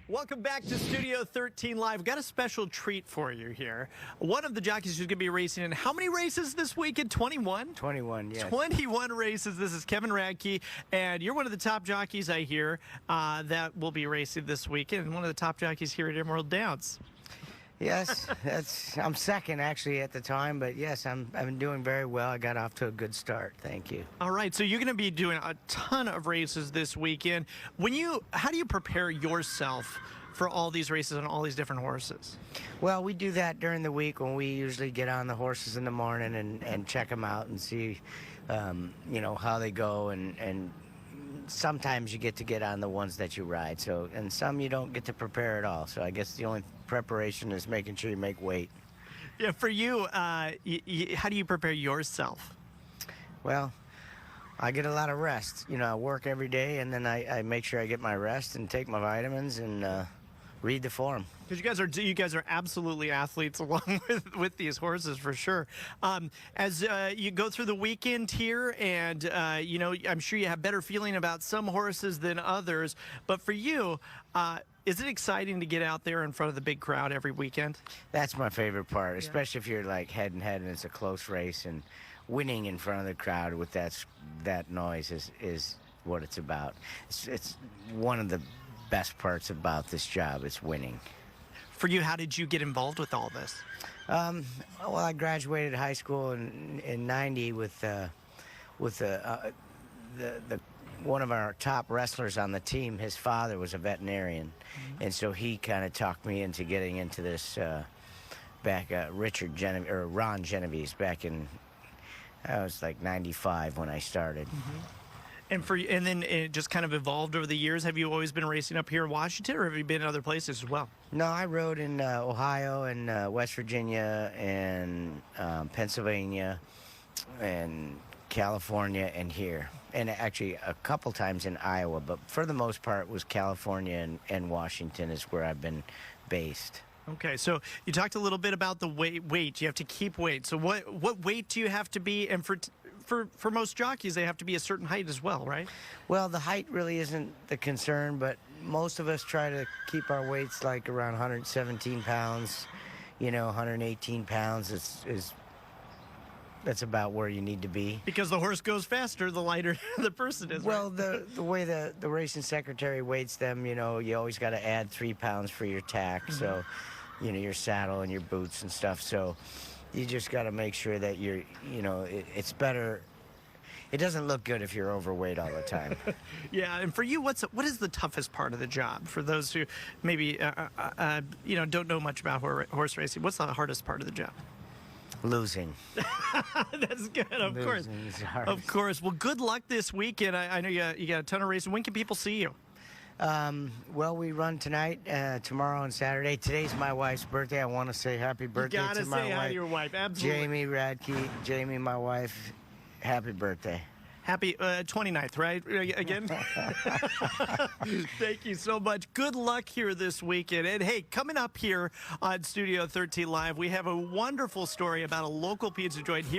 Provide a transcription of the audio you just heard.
Welcome back to Studio 13 Live. Got a special treat for you here. One of the jockeys who's going to be racing in how many races this weekend? 21? 21, yes. 21 races. This is Kevin Radke, and you're one of the top jockeys, I hear, that will be racing this weekend, and one of the top jockeys here at Emerald Downs. Yes, I'm second actually at the time, but yes, I've been doing very well. I got off to a good start. Thank you. All right, so you're going to be doing a ton of races this weekend. How do you prepare yourself for all these races and all these different horses? Well, we do that during the week when we usually get on the horses in the morning and check them out and see, how they go and sometimes you get on the ones that you ride. So, and some you don't get to prepare at all. So I guess the only preparation is making sure you make weight. Yeah, for you, how do you prepare yourself? Well, I get a lot of rest. I work every day, and then I make sure I get my rest and take my vitamins and read the form. Because you guys are absolutely athletes along with these horses for sure. As you go through the weekend here, and I'm sure you have better feeling about some horses than others. But for you, is it exciting to get out there in front of the big crowd every weekend? That's my favorite part, especially if you're like head and head and it's a close race, and winning in front of the crowd with that noise is what it's about. It's one of the best parts about this job. It's winning. For you, how did you get involved with all this? Well, I graduated high school in '90 with the one of our top wrestlers on the team. His father was a veterinarian, and so he kind of talked me into getting into this back Ron Genovese back in, I was like 95 when I started. And then it just kind of evolved over the years. Have you always been racing up here in Washington, or have you been in other places as well? No, I rode in Ohio and West Virginia and Pennsylvania and California and here. And actually a couple times in Iowa, but for the most part it was California and Washington is where I've been based. Okay, so you talked a little bit about the weight. You have to keep weight. So what weight do you have to be? And for most jockeys, they have to be a certain height as well, right? Well, the height really isn't the concern, but most of us try to keep our weights like around 117 pounds, 118 pounds that's about where you need to be. Because the horse goes faster, the lighter the person is. Well, right? the way the racing secretary weights them, you always got to add 3 pounds for your tack, so, your saddle and your boots and stuff. So you just got to make sure that it's better. It doesn't look good if you're overweight all the time. Yeah, and for you, what is the toughest part of the job? For those who maybe don't know much about horse racing, what's the hardest part of the job? Losing. That's good, of course. Of course. Well, good luck this weekend. I know you got a ton of racing. When can people see you? Well, we run tonight, tomorrow, and Saturday. Today's my wife's birthday. I want to say happy birthday to my wife. You gotta say hi to your wife, absolutely. Jamie Radke. Jamie, my wife, happy birthday. Happy 29th, right? Again? Thank you so much. Good luck here this weekend. And hey, coming up here on Studio 13 Live, we have a wonderful story about a local pizza joint here.